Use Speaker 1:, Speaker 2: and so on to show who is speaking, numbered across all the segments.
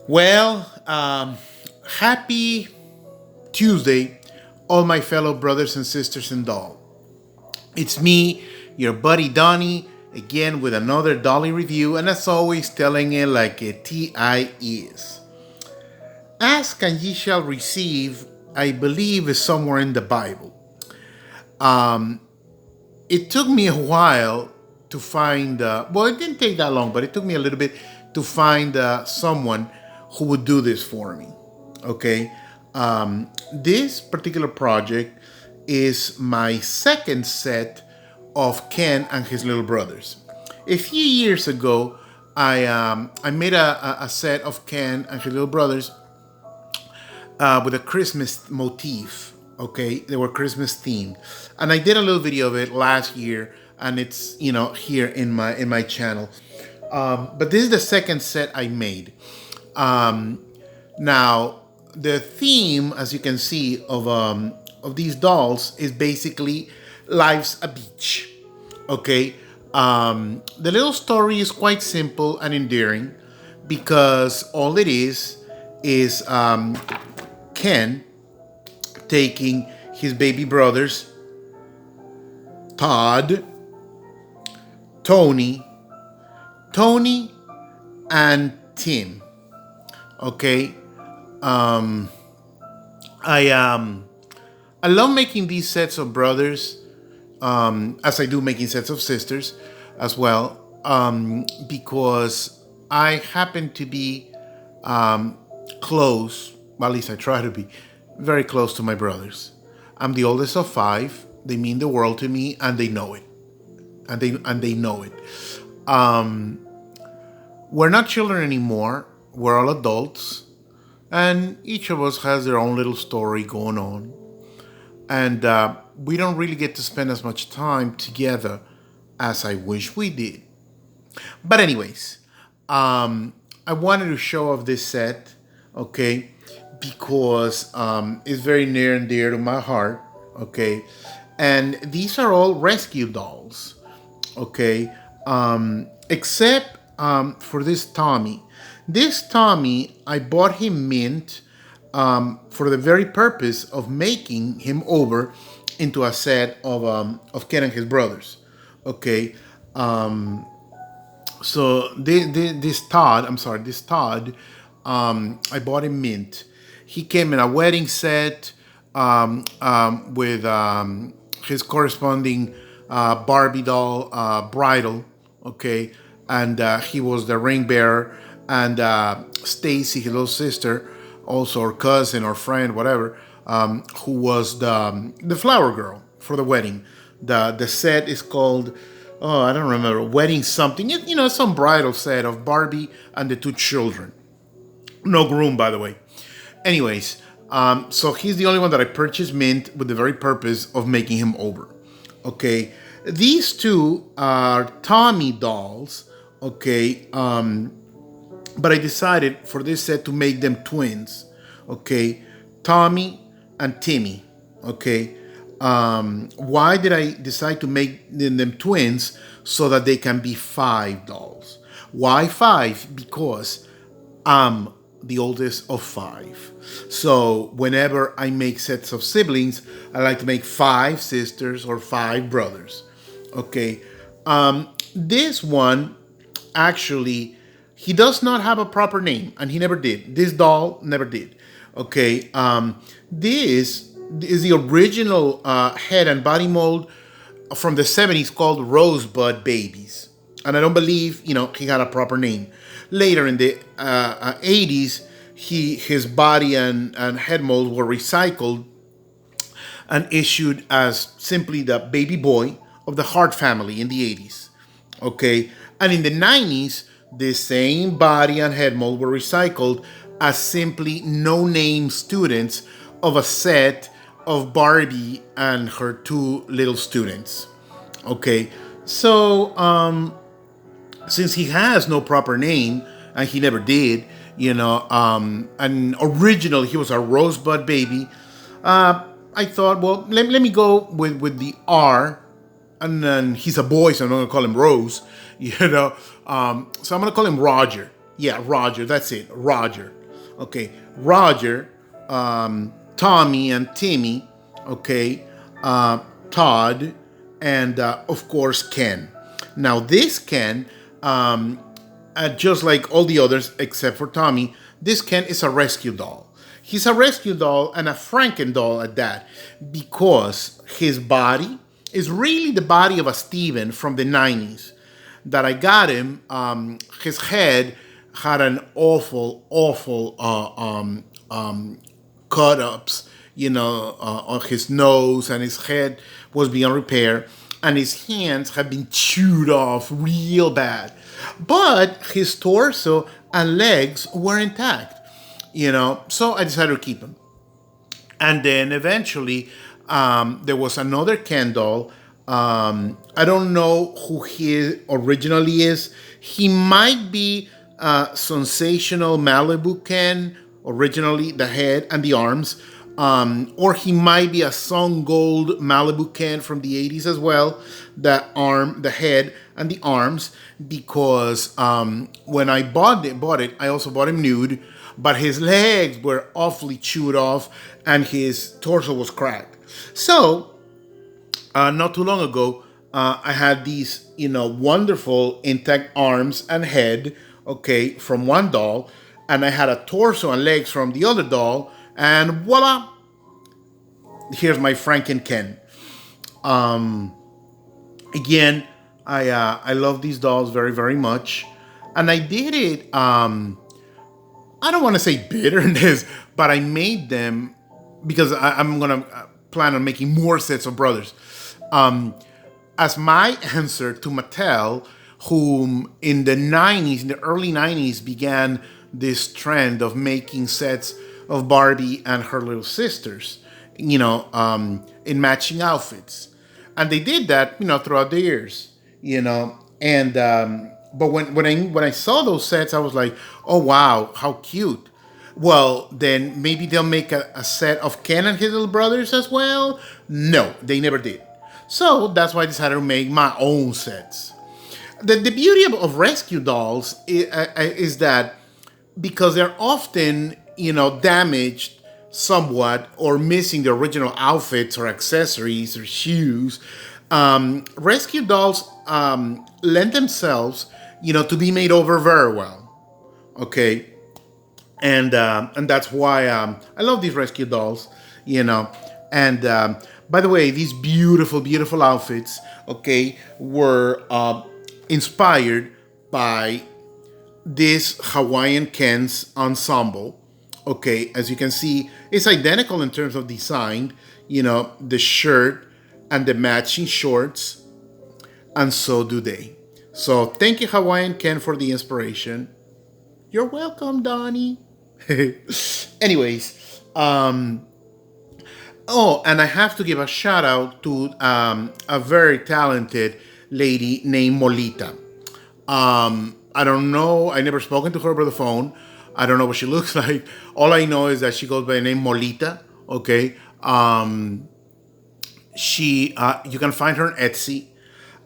Speaker 1: Well, happy Tuesday, all my fellow brothers and sisters in Doll. It's me, your buddy Donnie, again with another Dolly review, and as always, telling it like a TI is. Ask and ye shall receive, I believe, is somewhere in the Bible. It took me a while to find, well, it didn't take that long, but it took me a little bit to find someone who would do this for me. Okay. This particular project is my second set of Ken and his little brothers. A few years ago, I made a set of Ken and his little brothers with a Christmas motif. Okay, they were Christmas themed, and I did a little video of it last year, and it's here in my channel. But this is the second set I made. Now, the theme, as you can see, of these dolls is basically life's a beach. Okay, the little story is quite simple and endearing because all it is Ken taking his baby brothers, Todd, Tony, and Tim. Okay, I love making these sets of brothers, as I do making sets of sisters as well, because I happen to be close. Well, at least I try to be very close to my brothers. I'm the oldest of five. They mean the world to me, and they know it. And they know it. We're not children anymore. We're all adults, and each of us has their own little story going on. And we don't really get to spend as much time together as I wish we did. But anyways, I wanted to show off this set, okay, because it's very near and dear to my heart, okay. And these are all rescue dolls, okay, except for this Tommy. This Tommy, I bought him mint for the very purpose of making him over into a set of Ken and his brothers. Okay, so this Todd, I bought him mint. He came in a wedding set with his corresponding Barbie doll bridal. Okay, and he was the ring bearer, and Stacy, his little sister, also or cousin or friend, whatever, who was the flower girl for the wedding. The set is called, oh, I don't remember, wedding something. Some bridal set of Barbie and the two children. No groom, by the way. Anyways, so he's the only one that I purchased mint with the very purpose of making him over. Okay, these two are Tommy dolls. Okay, but I decided for this set to make them twins. Okay, Tommy and Timmy. Okay, why did I decide to make them twins? So that they can be five dolls. Why five? Because I'm the oldest of five. So whenever I make sets of siblings, I like to make five sisters or five brothers. Okay, this one actually, he does not have a proper name, and he never did. This doll never did. Okay, this is the original head and body mold from the 70s called Rosebud Babies, and I don't believe he had a proper name. Later in the 80s, his body and head mold were recycled and issued as simply the baby boy of the Hart family in the 80s. Okay, and in the 90s, the same body and head mold were recycled as simply no-name students of a set of Barbie and her two little students. Okay, so since he has no proper name, and he never did, and originally he was a Rosebud baby, I thought, well, let me go with the R, and then he's a boy, so I'm not gonna call him Rose, So I'm gonna call him Roger. Yeah, Roger. That's it. Roger. Okay, Roger, Tommy, and Timmy. Okay, Todd, and of course Ken. Now this Ken, just like all the others except for Tommy, this Ken is a rescue doll. He's a rescue doll and a Franken doll at that, because his body is really the body of a Steven from the 90s that I got him. His head had an awful cut ups, on his nose, and his head was beyond repair, and his hands had been chewed off real bad. But his torso and legs were intact, so I decided to keep him. And then eventually, there was another Ken doll. I don't know who he originally is. He might be Sensational Malibu Ken, originally the head and the arms. Or he might be a Sun Gold Malibu Ken from the 80s as well. The head and the arms, because when I bought it, I also bought him nude, but his legs were awfully chewed off and his torso was cracked. So, not too long ago, I had these, wonderful intact arms and head, okay, from one doll, and I had a torso and legs from the other doll, and voila, here's my Franken Ken. Again, I love these dolls very, very much, and I did it. I don't want to say bitterness, but I made them because I'm gonna plan on making more sets of brothers. As my answer to Mattel, whom in the 90s, in the early 90s, began this trend of making sets of Barbie and her little sisters, in matching outfits. And they did that, throughout the years, And but when I saw those sets, I was like, oh wow, how cute. Well, then maybe they'll make a set of Ken and his little brothers as well. No, they never did. So that's why I decided to make my own sets. The beauty of rescue dolls is that because they're often, damaged somewhat or missing the original outfits or accessories or shoes, rescue dolls lend themselves, to be made over very well. Okay, and that's why I love these rescue dolls. And by the way, these beautiful, beautiful outfits, okay, were inspired by this Hawaiian Ken's ensemble. Okay, as you can see, it's identical in terms of design. The shirt and the matching shorts, and so do they. So thank you, Hawaiian Ken, for the inspiration. You're welcome, Donnie. Anyways, oh, and I have to give a shout out to a very talented lady named Molita. I don't know. I never spoken to her over the phone. I don't know what she looks like. All I know is that she goes by the name Molita. Okay. You can find her on Etsy.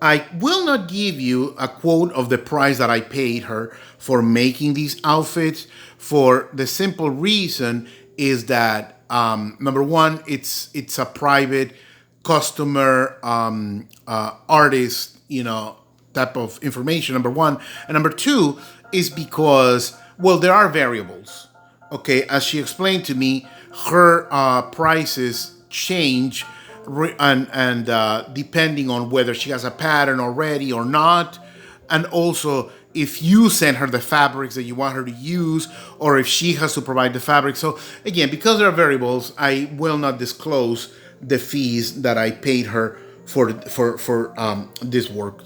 Speaker 1: I will not give you a quote of the price that I paid her for making these outfits, for the simple reason is that number one, it's a private customer artist, type of information. Number one, and number two is because, well, there are variables. Okay, as she explained to me, her prices change and depending on whether she has a pattern already or not, and also if you send her the fabrics that you want her to use, or if she has to provide the fabric. So again, because there are variables, I will not disclose the fees that I paid her for this work.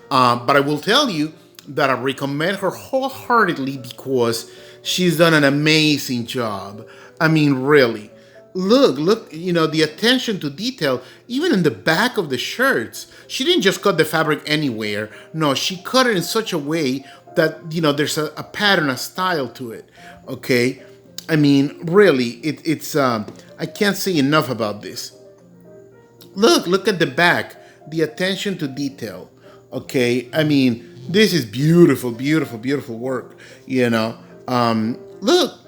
Speaker 1: But I will tell you that I recommend her wholeheartedly because she's done an amazing job. I mean, really. Look, the attention to detail, even in the back of the shirts. She didn't just cut the fabric anywhere. No, she cut it in such a way that, there's a pattern, a style to it. Okay? I mean, really, it's I can't say enough about this. Look at the back, the attention to detail. Okay, I mean, this is beautiful, beautiful, beautiful work. Look,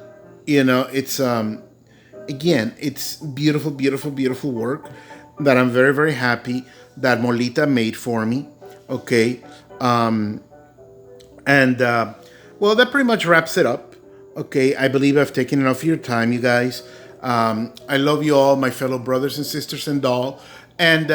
Speaker 1: it's again, it's beautiful, beautiful, beautiful work that I'm very, very happy that Molita made for me. Okay, and well, that pretty much wraps it up. Okay, I believe I've taken enough of your time, you guys. I love you all, my fellow brothers and sisters in Doll. And,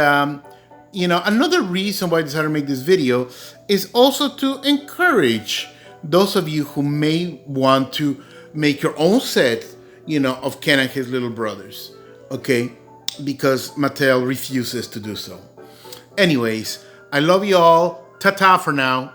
Speaker 1: another reason why I decided to make this video is also to encourage those of you who may want to make your own set, of Ken and his little brothers. Okay, because Mattel refuses to do so. Anyways, I love you all. Ta ta for now.